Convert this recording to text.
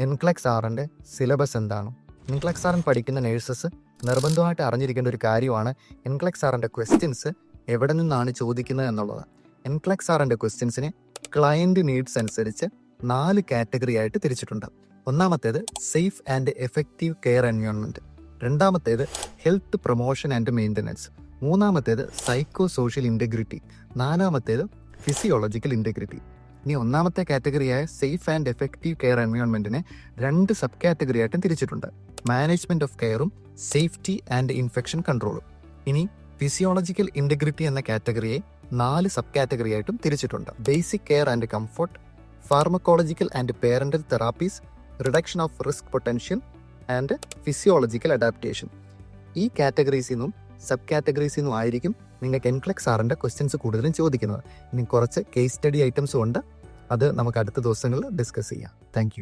NCLEX ആറിൻ്റെ syllabus എന്താണ്? NCLEX ആറിന് പഠിക്കുന്ന നേഴ്സസ് നിർബന്ധമായിട്ട് അറിഞ്ഞിരിക്കേണ്ട ഒരു കാര്യമാണ് എൻക്ലെക്സ് ആറിൻ്റെ ക്വസ്റ്റ്യൻസ് എവിടെ നിന്നാണ് ചോദിക്കുന്നത് എന്നുള്ളത്. എൻക്ലെക്സ് ആറിൻ്റെ ക്വസ്റ്റ്യൻസിനെ ക്ലയൻറ്റ് നീഡ്സ് അനുസരിച്ച് 4 കാറ്റഗറി ആയിട്ട് തിരിച്ചിട്ടുണ്ട്. ഒന്നാമത്തേത് safe and effective care environment, രണ്ടാമത്തേത് ഹെൽത്ത് പ്രൊമോഷൻ ആൻഡ് മെയിൻ്റനൻസ്, മൂന്നാമത്തേത് സൈക്കോ സോഷ്യൽ ഇൻറ്റഗ്രിറ്റി, നാലാമത്തേത് ഫിസിയോളജിക്കൽ ഇൻറ്റഗ്രിറ്റി. ഇനി ഒന്നാമത്തെ കാറ്റഗറിയായ സേഫ് ആൻഡ് എഫക്റ്റീവ് കെയർ എൻവയോൺമെൻറ്റിനെ 2 സബ് കാറ്റഗറി ആയിട്ടും തിരിച്ചിട്ടുണ്ട്: മാനേജ്മെൻറ്റ് ഓഫ് കെയറും സേഫ്റ്റി ആൻഡ് ഇൻഫെക്ഷൻ കൺട്രോളും. ഇനി ഫിസിയോളജിക്കൽ ഇൻറ്റഗ്രിറ്റി എന്ന കാറ്റഗറിയെ 4 സബ് കാറ്റഗറി ആയിട്ടും തിരിച്ചിട്ടുണ്ട്: basic care and comfort, pharmacological and parental therapies, reduction of risk potential and physiological adaptation. ഈ കാറ്റഗറീസിൽ നിന്നും സബ് കാറ്റഗറീസിൽ നിന്നും ആയിരിക്കും നിങ്ങൾക്ക് എൻക്ലെക്സ് ആറിൻ്റെ ക്വസ്റ്റ്യൻസ് കൂടുതലും ചോദിക്കുന്നത്. ഇനി കുറച്ച് കേസ് സ്റ്റഡി ഐറ്റംസും ഉണ്ട്, അത് നമുക്ക് അടുത്ത ദിവസങ്ങളിൽ ഡിസ്കസ് ചെയ്യാം. താങ്ക്